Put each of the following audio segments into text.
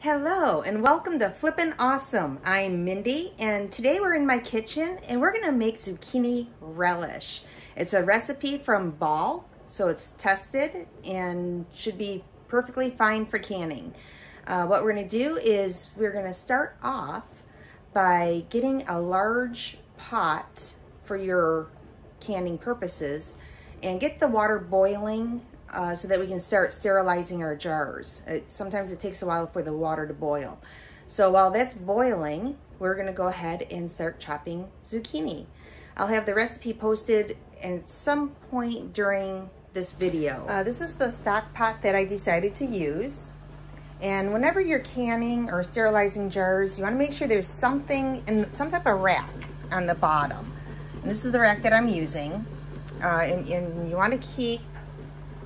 Hello and welcome to Flippin' Awesome. I'm Mindy and today we're in my kitchen and we're gonna make zucchini relish. It's a recipe from Ball, so it's tested and should be perfectly fine for canning. What we're gonna do is we're gonna start off by getting a large pot for your canning purposes and get the water boiling so that we can start sterilizing our jars. Sometimes it takes a while for the water to boil. So while that's boiling, we're gonna go ahead and start chopping zucchini. I'll have the recipe posted at some point during this video. This is the stock pot that I decided to use. And whenever you're canning or sterilizing jars, you wanna make sure there's something in some type of rack on the bottom. And this is the rack that I'm using. And you wanna keep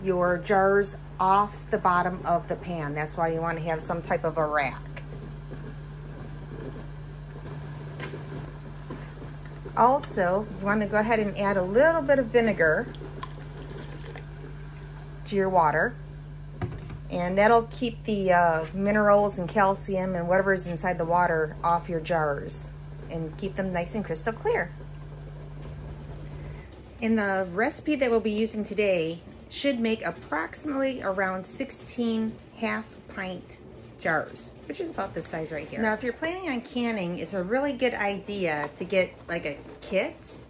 your jars off the bottom of the pan. That's why you want to have some type of a rack. Also, you want to go ahead and add a little bit of vinegar to your water, and that'll keep the minerals and calcium and whatever is inside the water off your jars and keep them nice and crystal clear. In the recipe that we'll be using today, should make approximately around 16 half-pint jars, which is about this size right here. Now, if you're planning on canning, it's a really good idea to get like a kit,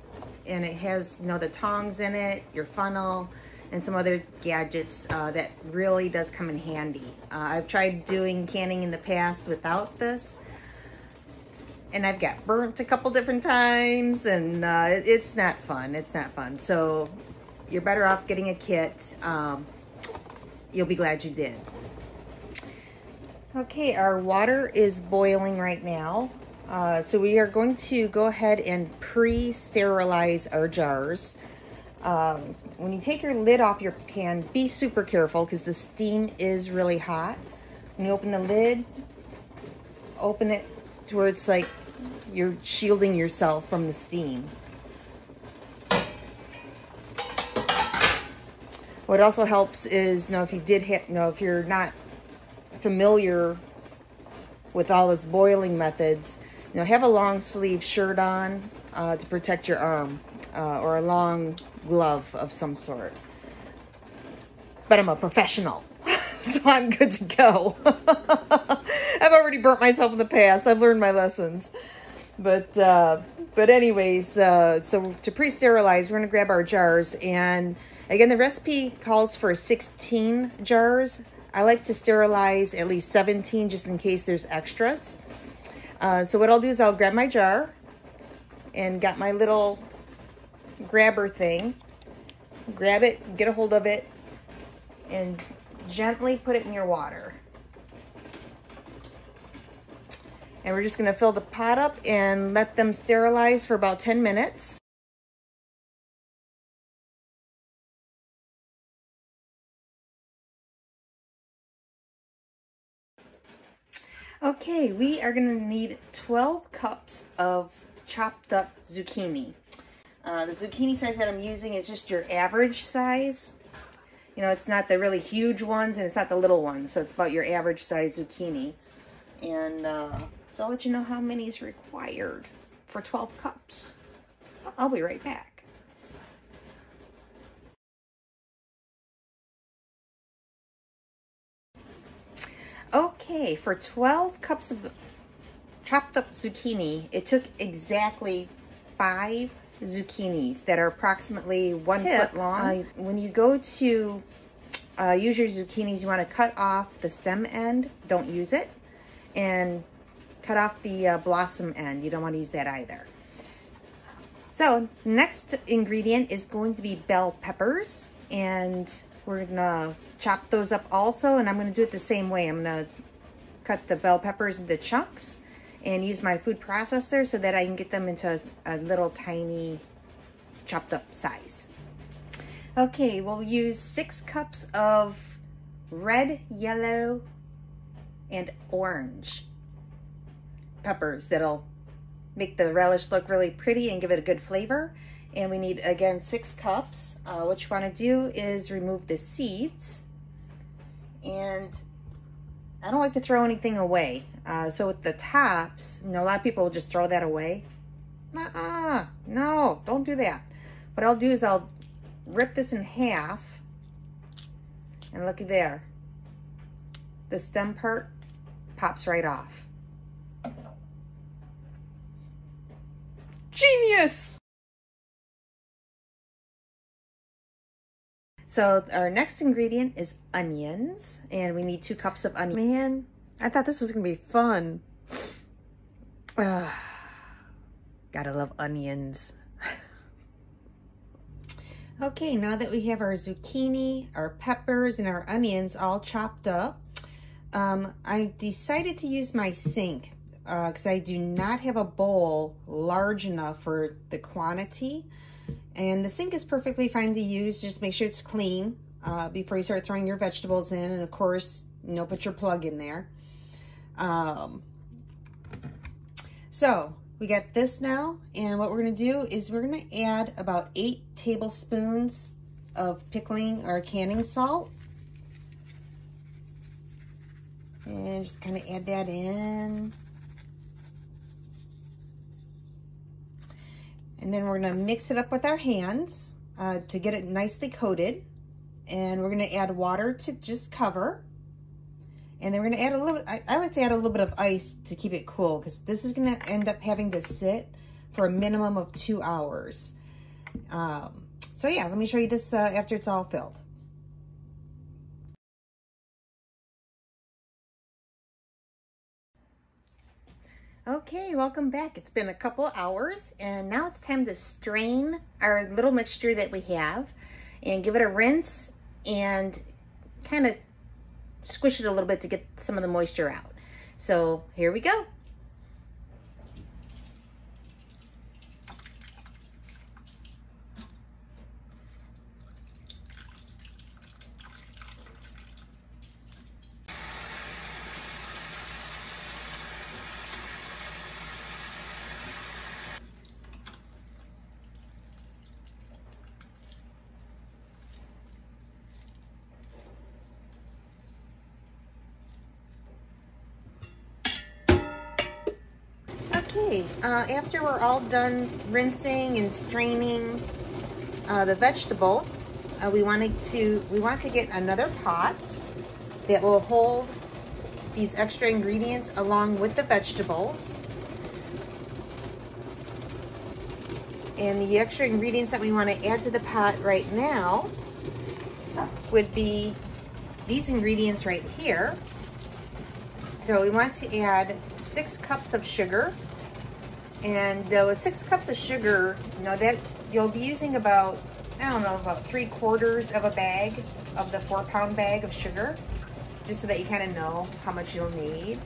and it has, you know, the tongs in it, your funnel, and some other gadgets that really does come in handy. I've tried doing canning in the past without this, and I've got burnt a couple different times, and it's not fun. It's not fun. So you're better off getting a kit. You'll be glad you did. Okay, our water is boiling right now. So we are going to go ahead and pre-sterilize our jars. When you take your lid off your pan, be super careful because the steam is really hot. When you open the lid, open it to where it's like you're shielding yourself from the steam. What also helps is, if you did hit, if you're not familiar with all those boiling methods, have a long sleeve shirt on to protect your arm, or a long glove of some sort. But I'm a professional, so I'm good to go. I've already burnt myself in the past. I've learned my lessons. But anyways, so to pre-sterilize, we're gonna grab our jars, and again, the recipe calls for 16 jars. I like to sterilize at least 17 just in case there's extras. So what I'll do is I'll grab my jar and got my little grabber thing. Grab it, get a hold of it, and gently put it in your water. And we're just gonna fill the pot up and let them sterilize for about 10 minutes. Okay, we are gonna need 12 cups of chopped up zucchini. The zucchini size that I'm using is just your average size. It's not the really huge ones and it's not the little ones, so it's about your average size zucchini. And so I'll let you know how many is required for 12 cups. I'll be right back. Okay, for 12 cups of chopped up zucchini, it took exactly 5 zucchinis that are approximately 1 foot long. When you go to use your zucchinis, you want to cut off the stem end. Don't use it. And cut off the blossom end. You don't want to use that either. So next ingredient is going to be bell peppers, and we're gonna chop those up also, and I'm gonna do it the same way. I'm gonna cut the bell peppers into chunks and use my food processor so that I can get them into a little tiny chopped up size. Okay, we'll use 6 cups of red, yellow, and orange peppers that'll make the relish look really pretty and give it a good flavor. And we need, again, 6 cups. What you want to do is remove the seeds and I don't like to throw anything away. So with the tops, you know, a lot of people will just throw that away. No, don't do that. What I'll do is I'll rip this in half, and looky there. The stem part pops right off. Genius! So our next ingredient is onions, and we need 2 cups of onions. Man, I thought this was gonna be fun. Gotta love onions. Okay, now that we have our zucchini, our peppers, and our onions all chopped up, I decided to use my sink because I do not have a bowl large enough for the quantity. And the sink is perfectly fine to use. Just make sure it's clean before you start throwing your vegetables in. And of course, you know, put your plug in there. So we got this now. And what we're going to do is we're going to add about 8 tablespoons of pickling or canning salt. And just kind of add that in. And then we're going to mix it up with our hands to get it nicely coated. And we're going to add water to just cover. And then we're going to add a little, I like to add a little bit of ice to keep it cool, because this is going to end up having to sit for a minimum of 2 hours. So yeah, let me show you this after it's all filled. Okay, welcome back. It's been a couple hours, and now it's time to strain our little mixture that we have and give it a rinse and kind of squish it a little bit to get some of the moisture out. So here we go. Okay, after we're all done rinsing and straining the vegetables, we want to get another pot that will hold these extra ingredients along with the vegetables. And the extra ingredients that we want to add to the pot right now would be these ingredients right here. So we want to add 6 cups of sugar. And with 6 cups of sugar, you know, that you'll be using about, I don't know, about 3/4 of a bag of the 4-pound bag of sugar, just so that you kind of know how much you'll need.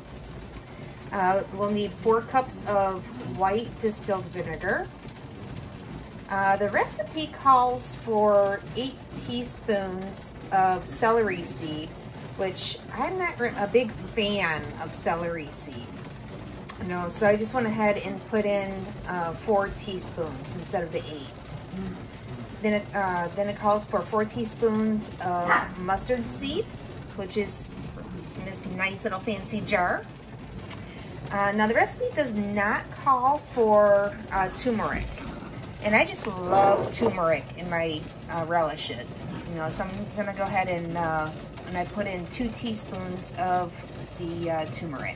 We'll need 4 cups of white distilled vinegar. The recipe calls for 8 teaspoons of celery seed, which I'm not a big fan of celery seed. No, so I just went ahead and put in 4 teaspoons instead of the 8. Then it calls for 4 teaspoons of mustard seed, which is in this nice little fancy jar. Now the recipe does not call for turmeric, and I just love turmeric in my relishes. You know, so I'm gonna go ahead and I put in 2 teaspoons of the turmeric.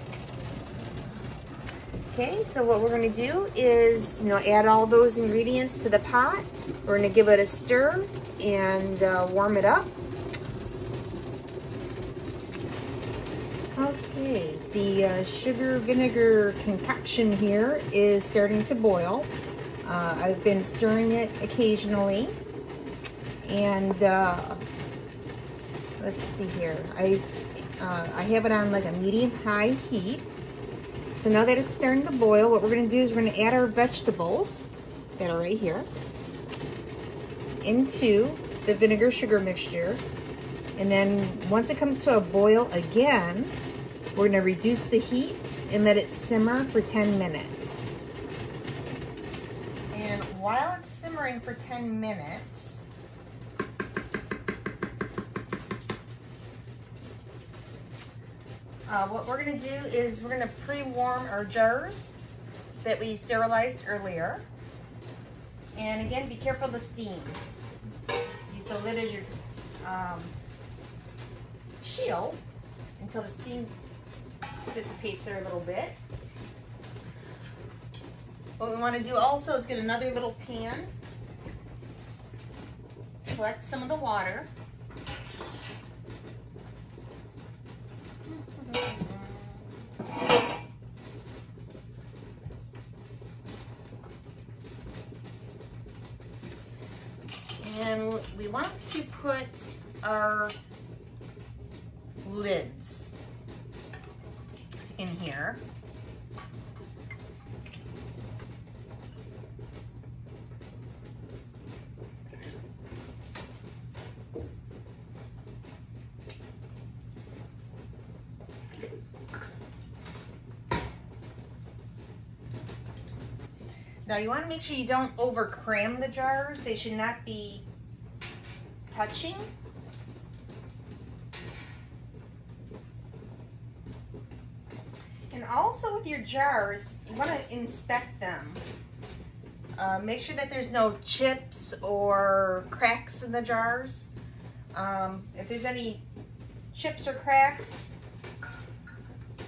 Okay, so what we're going to do is, you know, add all those ingredients to the pot. We're going to give it a stir and warm it up. Okay, the sugar vinegar concoction here is starting to boil. I've been stirring it occasionally, and let's see here. I have it on like a medium-high heat. So now that it's starting to boil, what we're going to do is we're going to add our vegetables that are right here into the vinegar sugar mixture. And then once it comes to a boil again, we're going to reduce the heat and let it simmer for 10 minutes. And while it's simmering for 10 minutes, What we're gonna do is we're gonna pre-warm our jars that we sterilized earlier. And again, be careful of the steam. Use the lid as your shield until the steam dissipates there a little bit. What we want to do also is get another little pan, collect some of the water. And we want to put our lids in here. Now you want to make sure you don't over cram the jars. They should not be touching. And also with your jars, you want to inspect them. Make sure that there's no chips or cracks in the jars. If there's any chips or cracks,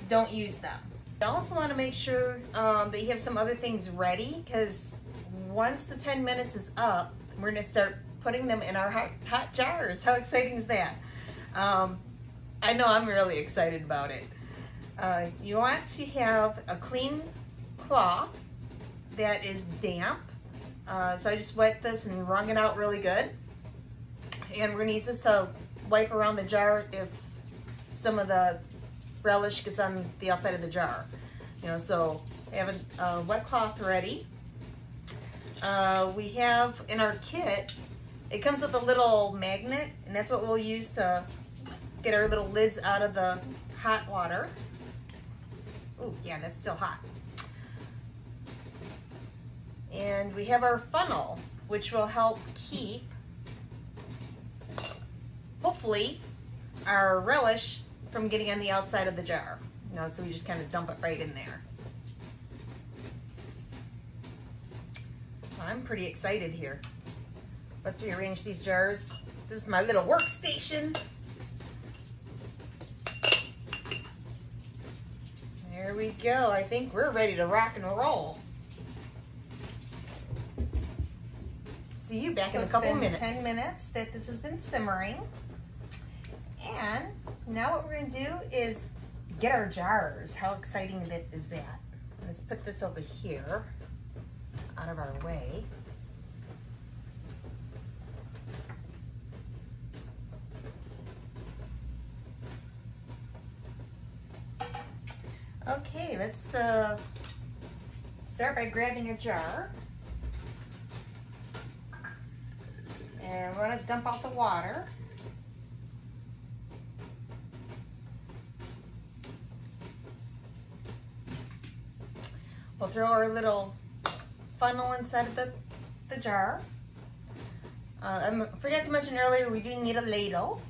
don't use them. You also want to make sure that you have some other things ready, because once the 10 minutes is up, we're going to start putting them in our hot jars. How exciting is that? I know I'm really excited about it. You want to have a clean cloth that is damp. So I just wet this and wrung it out really good. And we're going to use this to wipe around the jar if some of the relish gets on the outside of the jar. You know, so I have a wet cloth ready. We have in our kit, it comes with a little magnet, and that's what we'll use to get our little lids out of the hot water. Oh, yeah, that's still hot. And we have our funnel, which will help keep, hopefully, our relish from getting on the outside of the jar. You know, so we just kind of dump it right in there. I'm pretty excited here. Let's rearrange these jars. This is my little workstation. There we go. I think we're ready to rock and roll. See you back in a couple minutes. 10 minutes that this has been simmering. And now what we're going to do is get our jars. How exciting is that? Let's put this over here, out of our way. Okay, let's start by grabbing a jar. And we're going to dump out the water. We'll throw our little funnel inside of the jar. I forgot to mention earlier, we do need a ladle.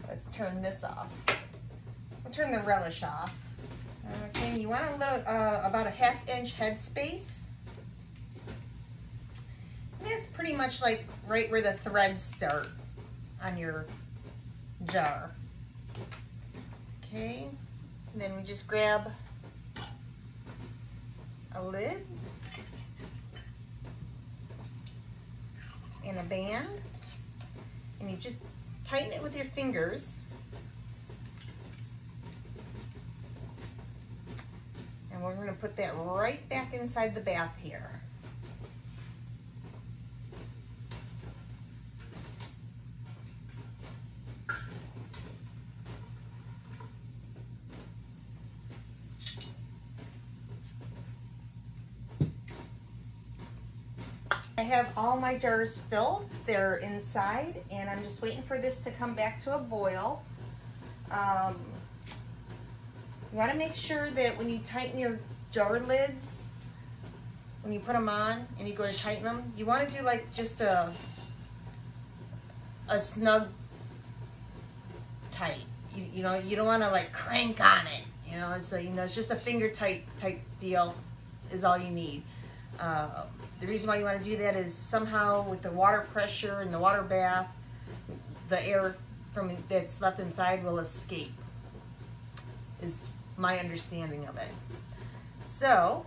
Let's turn this off. We'll turn the relish off. Okay, you want a little, about a 1/2 inch headspace. And that's pretty much like right where the threads start on your jar. Okay. And then we just grab a lid and a band, and you just tighten it with your fingers. And we're going to put that right back inside the bath here. I have all my jars filled. They're inside, and I'm just waiting for this to come back to a boil. You want to make sure that when you tighten your jar lids, when you put them on and you go to tighten them, you want to do like just a snug tight. You know, you don't want to like crank on it. You know, it's like, you know, it's just a finger tight type deal is all you need. The reason why you want to do that is somehow with the water pressure and the water bath, the air from that's left inside will escape, is my understanding of it. So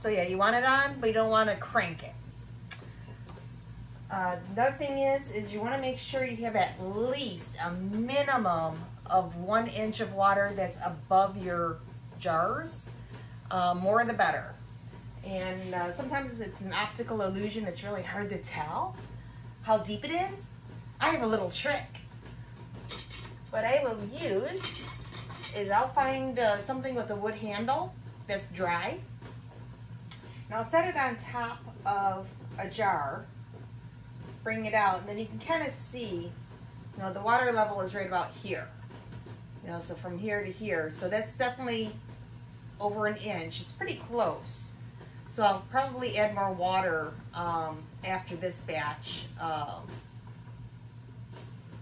yeah, you want it on, but you don't want to crank it. Another thing is you want to make sure you have at least a minimum of 1 inch of water that's above your jars. More the better. And sometimes it's an optical illusion. It's really hard to tell how deep it is. I have a little trick. What I will use is I'll find something with a wood handle that's dry. And I'll set it on top of a jar, bring it out, and then you can kind of see, you know, the water level is right about here. You know, so from here to here. So that's definitely over 1 inch. It's pretty close. So I'll probably add more water after this batch,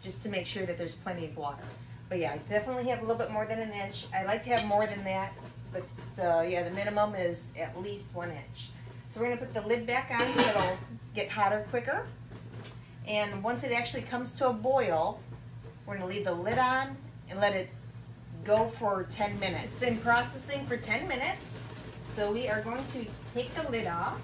just to make sure that there's plenty of water. But yeah, I definitely have a little bit more than 1 inch. I like to have more than that, but yeah, the minimum is at least 1 inch. So we're gonna put the lid back on so it'll get hotter quicker. And once it actually comes to a boil, we're gonna leave the lid on and let it go for 10 minutes. It's been processing for 10 minutes. So we are going to take the lid off.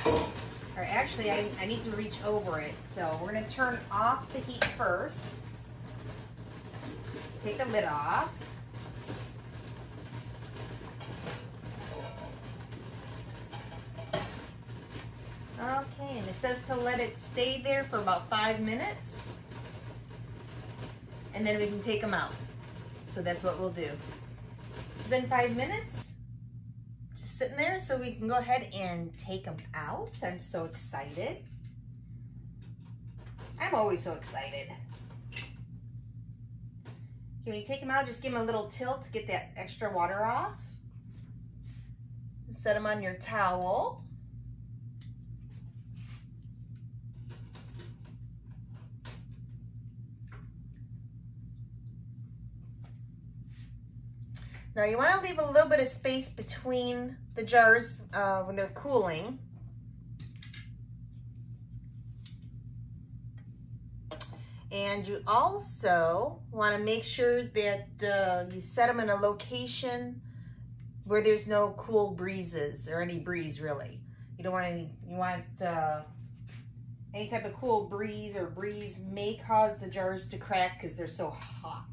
Or actually, I need to reach over it. So we're going to turn off the heat first. Take the lid off. Okay, and it says to let it stay there for about 5 minutes. And then we can take them out. So that's what we'll do. It's been 5 minutes, just sitting there, so we can go ahead and take them out. I'm so excited. I'm always so excited. When you take them out, just give them a little tilt to get that extra water off. Set them on your towel. Now you want to leave a little bit of space between the jars when they're cooling. And you also want to make sure that you set them in a location where there's no cool breezes or any breeze really. You don't want any, you want any type of cool breeze or breeze may cause the jars to crack because they're so hot.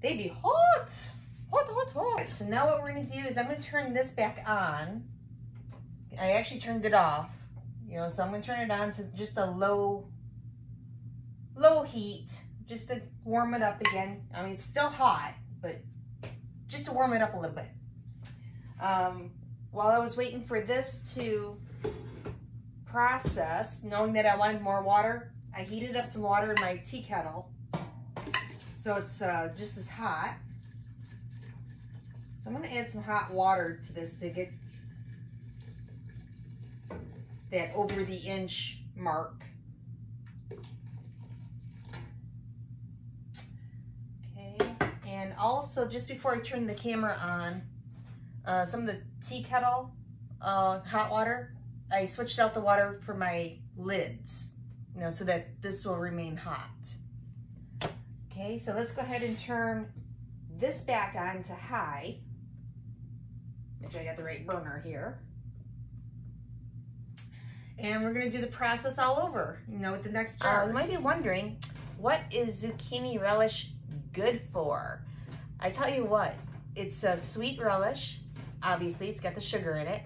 They be hot. Hot, hot, hot. So now what we're going to do is I'm going to turn this back on. I actually turned it off, you know, so I'm going to turn it on to just a low heat, just to warm it up again. I mean, it's still hot, but just to warm it up a little bit. While I was waiting for this to process, knowing that I wanted more water, I heated up some water in my tea kettle. So it's just as hot. So I'm going to add some hot water to this to get that over the inch mark. Okay, and also just before I turn the camera on, some of the tea kettle hot water, I switched out the water for my lids, you know, so that this will remain hot. Okay, so let's go ahead and turn this back on to high. Make sure I got the right burner here. And we're gonna do the process all over, you know, with the next jar. You might be wondering, what is zucchini relish good for? I tell you what, it's a sweet relish. Obviously, it's got the sugar in it.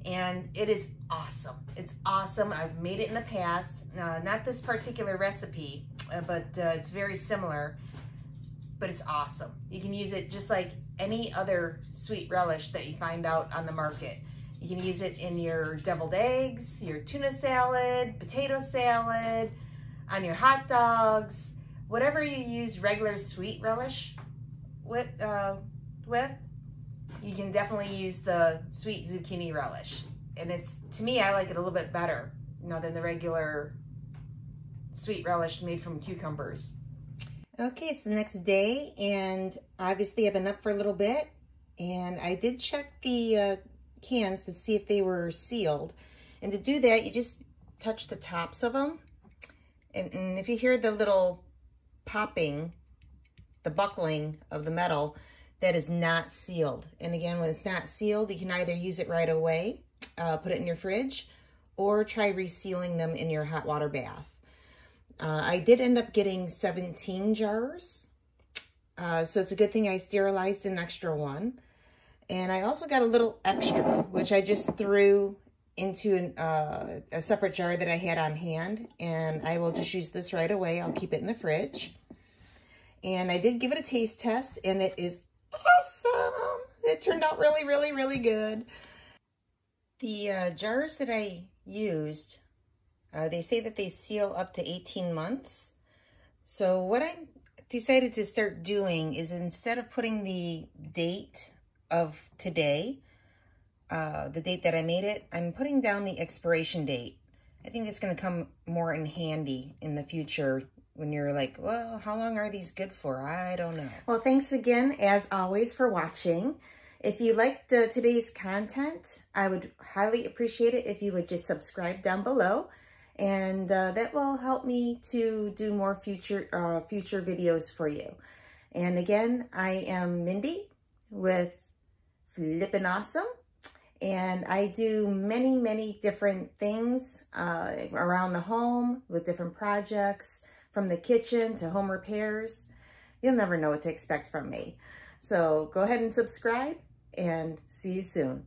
And it is awesome. It's awesome. I've made it in the past. Not this particular recipe, but it's very similar. But it's awesome. You can use it just like any other sweet relish that you find out on the market. You can use it in your deviled eggs, your tuna salad, potato salad, on your hot dogs, whatever you use regular sweet relish with, you can definitely use the sweet zucchini relish. And it's, to me, I like it a little bit better, you know, than the regular sweet relish made from cucumbers. Okay, it's the next day, and obviously I've been up for a little bit, and I did check the cans to see if they were sealed. And to do that, you just touch the tops of them, and if you hear the little popping, the buckling of the metal, that is not sealed. And again, when it's not sealed, you can either use it right away, put it in your fridge, or try resealing them in your hot water bath. I did end up getting 17 jars, so it's a good thing I sterilized an extra one. And I also got a little extra, which I just threw into a separate jar that I had on hand, and I will just use this right away. I'll keep it in the fridge. And I did give it a taste test, and it is awesome. It turned out really, really, really good. The jars that I used, they say that they seal up to 18 months. So what I decided to start doing is, instead of putting the date of today, the date that I made it, I'm putting down the expiration date. I think it's going to come more in handy in the future when you're like, well, how long are these good for? I don't know. Well, thanks again, as always, for watching. If you liked today's content, I would highly appreciate it if you would just subscribe down below. And that will help me to do more future videos for you. And again, I am Mindy with Flippin' Awesome. And I do many, many different things around the home with different projects, from the kitchen to home repairs. You'll never know what to expect from me. So go ahead and subscribe, and see you soon.